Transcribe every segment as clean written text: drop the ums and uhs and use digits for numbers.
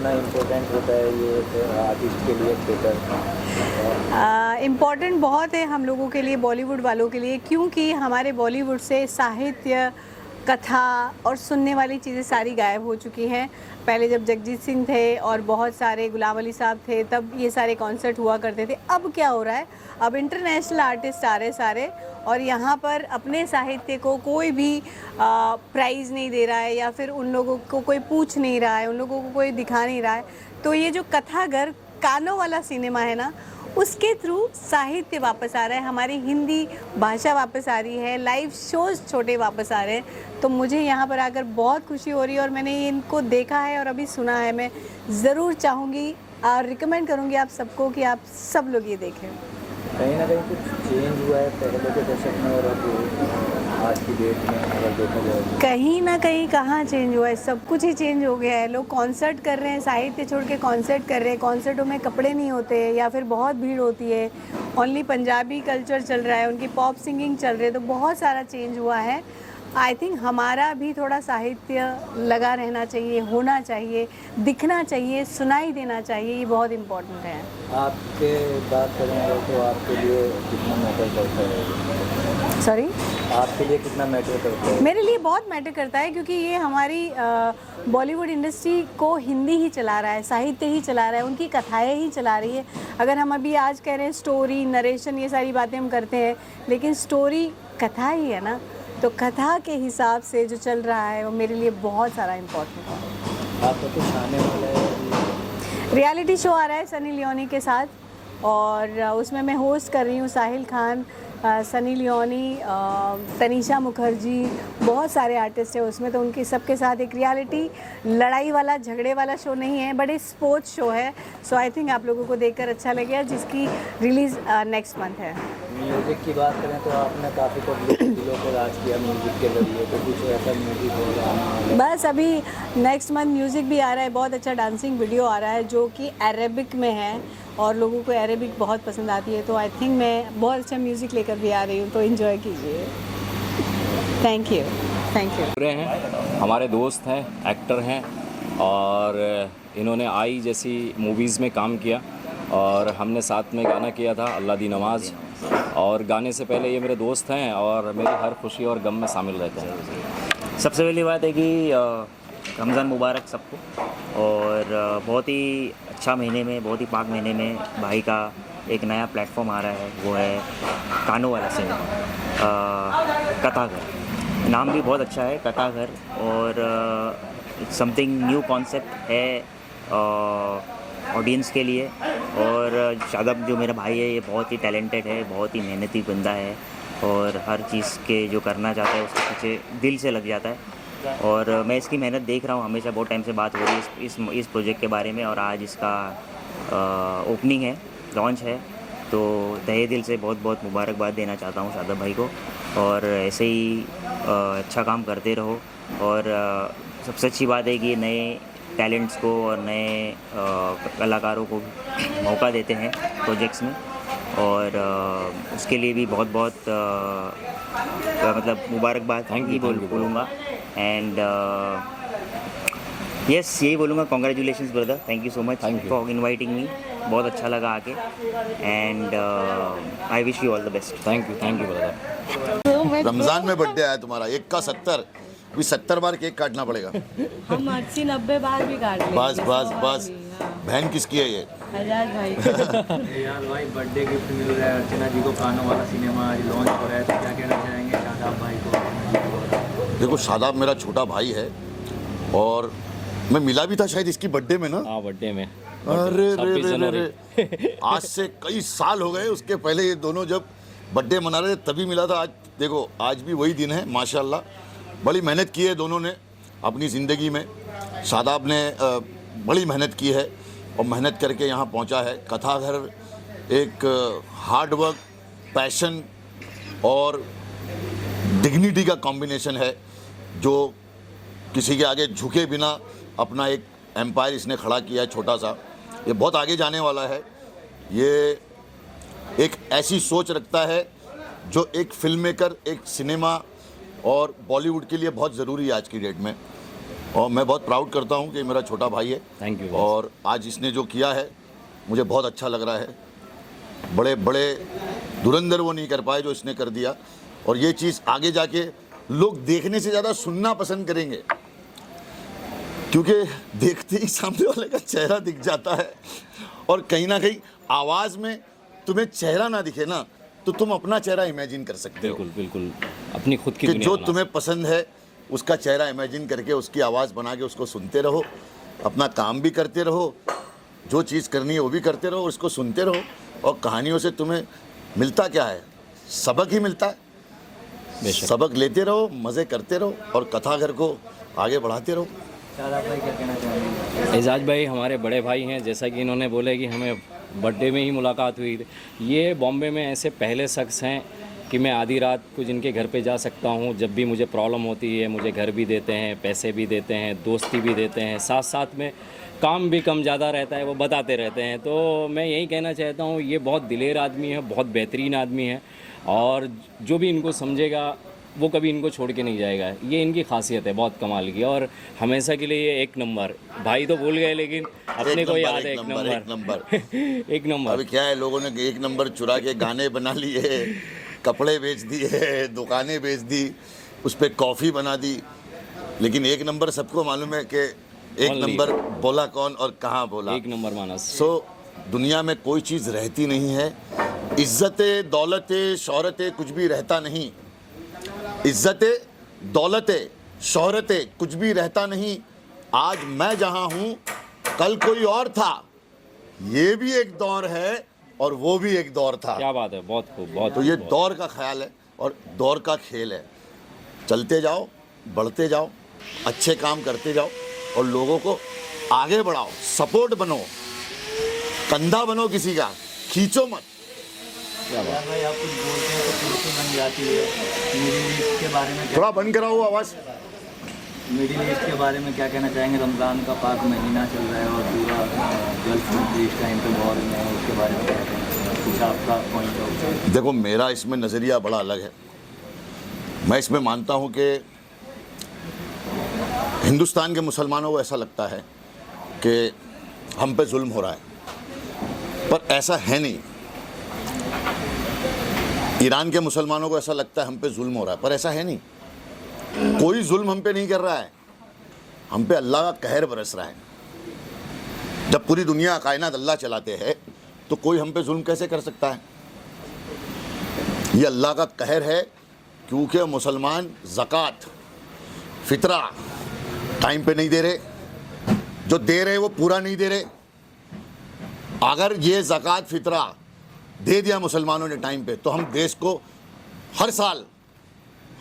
कितना इम्पोर्टेंट होता है ये आर्टिस्ट के लिए थिएटर? इम्पॉर्टेंट बहुत है हम लोगों के लिए, बॉलीवुड वालों के लिए, क्योंकि हमारे बॉलीवुड से साहित्य, कथा और सुनने वाली चीज़ें सारी गायब हो चुकी हैं। पहले जब जगजीत सिंह थे और बहुत सारे गुलाम अली साहब थे तब ये सारे कॉन्सर्ट हुआ करते थे। अब क्या हो रहा है, अब इंटरनेशनल आर्टिस्ट आ रहे सारे, और यहाँ पर अपने साहित्य को कोई भी प्राइज़ नहीं दे रहा है या फिर उन लोगों को कोई पूछ नहीं रहा है, उन लोगों को कोई दिखा नहीं रहा है। तो ये जो कथागर कानों वाला सिनेमा है ना, उसके थ्रू साहित्य वापस आ रहा है, हमारी हिंदी भाषा वापस आ रही है, लाइव शोज़ छोटे वापस आ रहे हैं। तो मुझे यहाँ पर आकर बहुत खुशी हो रही है और मैंने इनको देखा है और अभी सुना है। मैं ज़रूर चाहूँगी और रिकमेंड करूँगी आप सबको कि आप सब लोग ये देखें। कहीं ना कहीं कुछ चेंज हुआ है पहले के दशक में और अब आज की डेट में अगर देखा जाए? कहीं ना कहीं कहाँ चेंज हुआ है, सब कुछ ही चेंज हो गया है। लोग कॉन्सर्ट कर रहे हैं, साहित्य छोड़ के कॉन्सर्ट कर रहे हैं। कॉन्सर्टों में कपड़े नहीं होते या फिर बहुत भीड़ होती है, ओनली पंजाबी कल्चर चल रहा है, उनकी पॉप सिंगिंग चल रही है। तो बहुत सारा चेंज हुआ है। आई थिंक हमारा भी थोड़ा साहित्य लगा रहना चाहिए, होना चाहिए, दिखना चाहिए, सुनाई देना चाहिए। ये बहुत इम्पोर्टेंट है। आपके बात करेंगे तो आपके लिए कितना मैटर करता है? सॉरी, आपके लिए कितना मैटर करता है? मेरे लिए बहुत मैटर करता है, क्योंकि ये हमारी बॉलीवुड इंडस्ट्री को हिंदी ही चला रहा है, साहित्य ही चला रहा है, उनकी कथाएं ही चला रही है। अगर हम अभी आज कह रहे हैं स्टोरी, नरेशन, ये सारी बातें हम करते हैं, लेकिन स्टोरी कथा ही है ना। तो कथा के हिसाब से जो चल रहा है वो मेरे लिए बहुत सारा इम्पोर्टेंट है। आपका कुछ आने वाला है? रियलिटी शो आ रहा है सनी लियोनी के साथ, और उसमें मैं होस्ट कर रही हूँ। साहिल खान, सनी लियोनी, तनीषा मुखर्जी, बहुत सारे आर्टिस्ट हैं उसमें। तो उनके सबके साथ एक रियलिटी, लड़ाई वाला, झगड़े वाला शो नहीं है, बट एक स्पोर्ट्स शो है। सो आई थिंक आप लोगों को देखकर अच्छा लगेगा, जिसकी रिलीज़ नेक्स्ट मंथ है। म्यूज़िक की बात करें तो आपने काफ़ी पब्लिक दिलों पर राज किया म्यूज़िक के जरिए, तो कुछ ऐसा म्यूज़िक हो रहा है? बस अभी नेक्स्ट मंथ म्यूज़िक भी आ रहा है, बहुत अच्छा डांसिंग वीडियो आ रहा है जो कि अरेबिक में है, और लोगों को अरेबिक बहुत पसंद आती है। तो आई थिंक मैं बहुत अच्छा म्यूज़िक लेकर भी आ रही हूँ, तो इन्जॉय कीजिए। Thank you, thank you. पूरे हैं, हमारे दोस्त हैं, एक्टर हैं, और इन्होंने आई जैसी मूवीज़ में काम किया और हमने साथ में गाना किया था, अल्लाह दी नवाज़। और गाने से पहले ये मेरे दोस्त हैं और मेरी हर खुशी और गम में शामिल रहते हैं। सबसे पहली बात है कि रमज़ान मुबारक सबको, और बहुत ही अच्छा महीने में, बहुत ही पाक महीने में भाई का एक नया प्लेटफॉर्म आ रहा है, वो है कानों वाला सिनेमा, कथाघर। नाम भी बहुत अच्छा है, कथाघर, और समथिंग न्यू कॉन्सेप्ट है ऑडियंस के लिए। और शादाब जो मेरा भाई है ये बहुत ही टैलेंटेड है, बहुत ही मेहनती बंदा है, और हर चीज़ के जो करना चाहता है उसके पीछे दिल से लग जाता है। और मैं इसकी मेहनत देख रहा हूँ, हमेशा बहुत टाइम से बात हो रही है इस प्रोजेक्ट के बारे में, और आज इसका ओपनिंग है, लॉन्च है। तो तहे दिल से बहुत बहुत मुबारकबाद देना चाहता हूँ शादाब भाई को, और ऐसे ही अच्छा काम करते रहो। और सबसे अच्छी बात है कि नए टैलेंट्स को और नए कलाकारों को मौका देते हैं प्रोजेक्ट्स में, और उसके लिए भी बहुत बहुत मतलब मुबारकबाद ही बोलूँगा। एंड यस, यही बोलूँगा, congratulations brother, thank you so much for inviting me. बहुत अच्छा लगा आके, and I wish you all the best. Thank you brother. Ramzan में बर्थडे आया तुम्हारा, 1 का 70, भी 70 बार केक काटना पड़ेगा। हम 80-90 बार भी काट लेंगे। बस बस बस। बहन किसकी है ये? आजाद भाई। यार भाई, बर्थडे गिफ्ट मिल रहा है, अर्चना जी को कानों वाला सिनेमा आज लॉन्च हो रहा है, तो क्या कहना चाहेंगे शादाब भाई को? देखो, शादाब मेरा छोटा भाई है और मैं मिला भी था शायद इसकी बर्थडे में ना। हाँ, बर्थडे में। अरे रे रे, आज से कई साल हो गए। उसके पहले ये दोनों जब बर्थडे मना रहे थे तभी मिला था। आज देखो, आज भी वही दिन है। माशाल्लाह, बड़ी मेहनत की है दोनों ने अपनी ज़िंदगी में। शादाब ने बड़ी मेहनत की है और मेहनत करके यहाँ पहुँचा है। कथाघर एक हार्ड वर्क, पैशन और डिग्निटी का कॉम्बिनेशन है, जो किसी के आगे झुके बिना अपना एक एम्पायर इसने खड़ा किया है, छोटा सा। ये बहुत आगे जाने वाला है। ये एक ऐसी सोच रखता है जो एक फिल्म मेकर, एक सिनेमा और बॉलीवुड के लिए बहुत ज़रूरी है आज की डेट में। और मैं बहुत प्राउड करता हूँ कि मेरा छोटा भाई है। Thank you. और आज इसने जो किया है मुझे बहुत अच्छा लग रहा है। बड़े बड़े धुरंधर वो नहीं कर पाए जो इसने कर दिया, और ये चीज़ आगे जाके लोग देखने से ज़्यादा सुनना पसंद करेंगे, क्योंकि देखते ही सामने वाले का चेहरा दिख जाता है। और कहीं ना कहीं आवाज़ में तुम्हें चेहरा ना दिखे ना, तो तुम अपना चेहरा इमेजिन कर सकते हो बिल्कुल बिल्कुल, अपनी खुद की कि दुनिया जो बना तुम्हें पसंद है उसका चेहरा इमेजिन करके उसकी आवाज़ बना के उसको सुनते रहो, अपना काम भी करते रहो, जो चीज़ करनी है वो भी करते रहो, उसको सुनते रहो। और कहानियों से तुम्हें मिलता क्या है? सबक ही मिलता है। बेशक। सबक लेते रहो, मज़े करते रहो और कथाघर को आगे बढ़ाते रहो। शादाब भाई क्या कहना चाहेंगे? एजाज भाई हमारे बड़े भाई हैं, जैसा कि इन्होंने बोले कि हमें बर्थडे में ही मुलाकात हुई थी। ये बॉम्बे में ऐसे पहले शख्स हैं कि मैं आधी रात को जिनके घर पे जा सकता हूँ, जब भी मुझे प्रॉब्लम होती है। मुझे घर भी देते हैं, पैसे भी देते हैं, दोस्ती भी देते हैं, साथ साथ में काम भी कम ज़्यादा रहता है, वो बताते रहते हैं। तो मैं यही कहना चाहता हूँ, ये बहुत दिलेर आदमी है, बहुत बेहतरीन आदमी है, और जो भी इनको समझेगा वो कभी इनको छोड़ के नहीं जाएगा। ये इनकी खासियत है बहुत कमाल की, और हमेशा के लिए ये एक नंबर। भाई तो भूल गए लेकिन अपने को याद है एक नंबर। एक नंबर। अभी क्या है, लोगों ने एक नंबर चुरा के गाने बना लिए, कपड़े बेच दिए, दुकानें बेच दी, उस पर कॉफ़ी बना दी, लेकिन एक नंबर सबको मालूम है कि एक नंबर बोला कौन और कहाँ बोला। एक नंबर मानस। सो दुनिया में कोई चीज़ रहती नहीं है, इज्जतें दौलतें शोहरतें कुछ भी रहता नहीं। इज्जतें दौलतें शोहरतें कुछ भी रहता नहीं। आज मैं जहाँ हूँ कल कोई और था, ये भी एक दौर है और वो भी एक दौर था। क्या बात है, बहुत खूब, बहुत। तो ये बहुत। दौर का ख्याल है और दौर का खेल है। चलते जाओ, बढ़ते जाओ, अच्छे काम करते जाओ और लोगों को आगे बढ़ाओ, सपोर्ट बनो, कंधा बनो किसी का, खींचो मत। शादाब भाई आप कुछ बोलते हैं तो कुर्सी बन जाती है। मिडिल ईस्ट के बारे में थोड़ा बंद कराओ आवाज़। मिडिल ईस्ट के बारे में क्या कहना चाहेंगे? रमज़ान का पाक महीना चल रहा है और पूरा गल्फ कंट्री इस टाइम पे वॉर में है, उसके बारे में क्या कहना, कुछ आपका पॉइंट ऑफ? देखो, मेरा इसमें नज़रिया बड़ा अलग है। मैं इसमें मानता हूँ कि हिंदुस्तान के मुसलमानों को ऐसा लगता है कि हम पे जुल्म हो रहा है, पर ऐसा है नहीं। ईरान के मुसलमानों को ऐसा लगता है हम पे जुल्म हो रहा है, पर ऐसा है नहीं। कोई जुल्म हम पे नहीं कर रहा है, हम पे अल्लाह का कहर बरस रहा है। जब पूरी दुनिया कायनात अल्लाह चलाते हैं तो कोई हम पे जुल्म कैसे कर सकता है? ये अल्लाह का कहर है, क्योंकि मुसलमान ज़कात फितरा टाइम पे नहीं दे रहे, जो दे रहे वो पूरा नहीं दे रहे। अगर ये ज़कात फितरा दे दिया मुसलमानों ने टाइम पे, तो हम देश को हर साल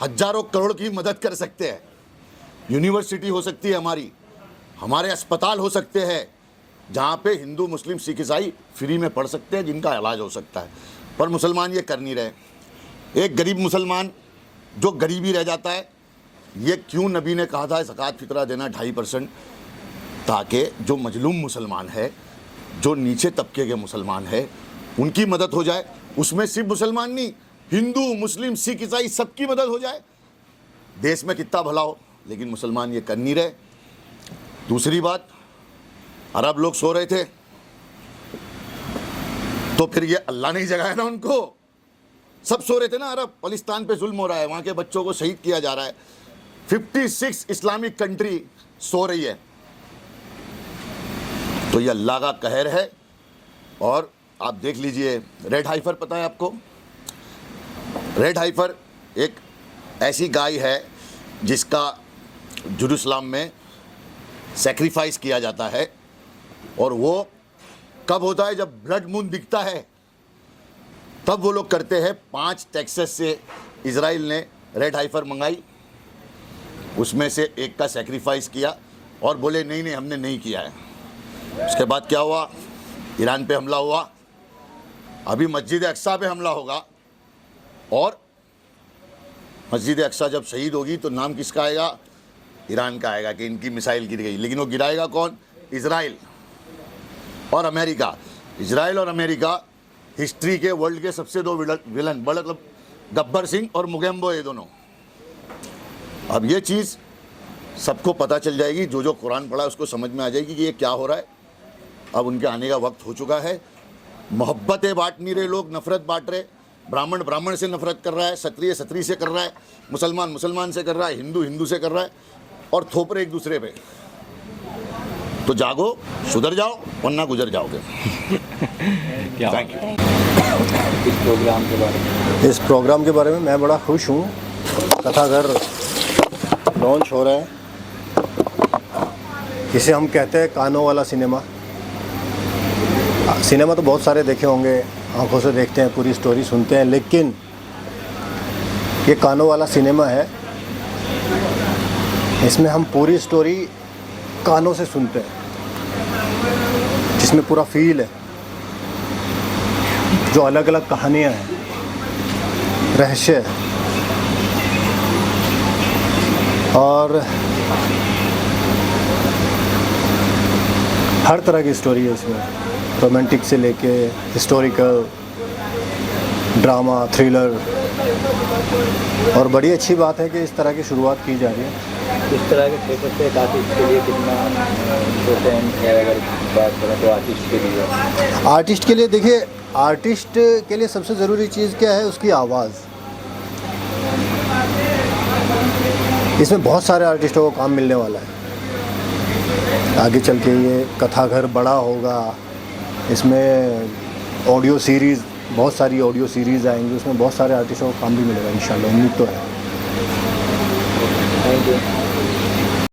हजारों करोड़ की मदद कर सकते हैं। यूनिवर्सिटी हो सकती है हमारे अस्पताल हो सकते हैं, जहाँ पे हिंदू मुस्लिम सिख ईसाई फ्री में पढ़ सकते हैं, जिनका इलाज हो सकता है। पर मुसलमान ये कर नहीं रहे। एक गरीब मुसलमान जो गरीबी रह जाता है, ये क्यों नबी ने कहा था ज़कात फितरा देना 2.5%, ताकि जो मजलूम मुसलमान है, जो नीचे तबके के मुसलमान है, उनकी मदद हो जाए। उसमें सिर्फ मुसलमान नहीं, हिंदू मुस्लिम सिख ईसाई सबकी मदद हो जाए। देश में कितना भला हो, लेकिन मुसलमान ये कर नहीं रहे। दूसरी बात, अरब लोग सो रहे थे, तो फिर ये अल्लाह ने ही जगाया ना उनको। सब सो रहे थे ना अरब, पलिस्तान पे जुल्म हो रहा है, वहाँ के बच्चों को शहीद किया जा रहा है। 56 इस्लामिक कंट्री सो रही है, तो ये अल्लाह का कहर है। और आप देख लीजिए, रेड हाइफर पता है आपको? रेड हाइफर एक ऐसी गाय है जिसका जेरूसलम में सैक्रिफाइस किया जाता है, और वो कब होता है? जब ब्लड मून दिखता है, तब वो लोग करते हैं। 5 टेक्सास से इजराइल ने रेड हाइफर मंगाई, उसमें से एक का सैक्रिफाइस किया और बोले नहीं नहीं हमने नहीं किया है। उसके बाद क्या हुआ? ईरान पे हमला हुआ, अभी मस्जिद अक्सा पे हमला होगा, और मस्जिद अक्सा जब शहीद होगी तो नाम किसका आएगा? ईरान का आएगा कि इनकी मिसाइल गिर गई। लेकिन वो गिराएगा कौन? इजराइल और अमेरिका। इजराइल और अमेरिका हिस्ट्री के, वर्ल्ड के सबसे 2 विलन, मतलब गब्बर सिंह और मुगेम्बो, ये दोनों। अब ये चीज़ सबको पता चल जाएगी, जो जो कुरान पढ़ा है उसको समझ में आ जाएगी कि ये क्या हो रहा है। अब उनके आने का वक्त हो चुका है। मोहब्बतें बांट नहीं रहे लोग, नफरत बांट रहे। ब्राह्मण ब्राह्मण से नफरत कर रहा है, क्षत्रिय क्षत्रिय से कर रहा है, मुसलमान मुसलमान से कर रहा है, हिंदू हिंदू से कर रहा है और थोप रहे एक दूसरे पे। तो जागो, सुधर जाओ, वरना गुजर जाओगे। क्या थैंक यू। इस प्रोग्राम के बारे में इस प्रोग्राम के बारे में मैं बड़ा खुश हूँ। कथाघर लॉन्च हो रहा है। इसे हम कहते हैं कानों वाला सिनेमा। सिनेमा तो बहुत सारे देखे होंगे, आंखों से देखते हैं, पूरी स्टोरी सुनते हैं, लेकिन ये कानों वाला सिनेमा है। इसमें हम पूरी स्टोरी कानों से सुनते हैं, जिसमें पूरा फील है, जो अलग अलग कहानियाँ हैं, रहस्य है और हर तरह की स्टोरी है इसमें। रोमांटिक से लेके हिस्टोरिकल, ड्रामा, थ्रिलर। और बड़ी अच्छी बात है कि इस तरह की शुरुआत की जा रही है। इस तरह के थिएटर से एक आर्टिस्ट के लिए कितना इम्पोर्टेंट है, अगर बात करें तो आर्टिस्ट के लिए? आर्टिस्ट के लिए देखिए, आर्टिस्ट के लिए सबसे ज़रूरी चीज़ क्या है? उसकी आवाज़। इसमें बहुत सारे आर्टिस्टों को काम मिलने वाला है। आगे चल के ये कथाघर बड़ा होगा। इसमें ऑडियो सीरीज़, बहुत सारी ऑडियो सीरीज़ आएंगी, उसमें बहुत सारे आर्टिस्टों को काम भी मिलेगा इंशाल्लाह, उम्मीद तो है। Thank you.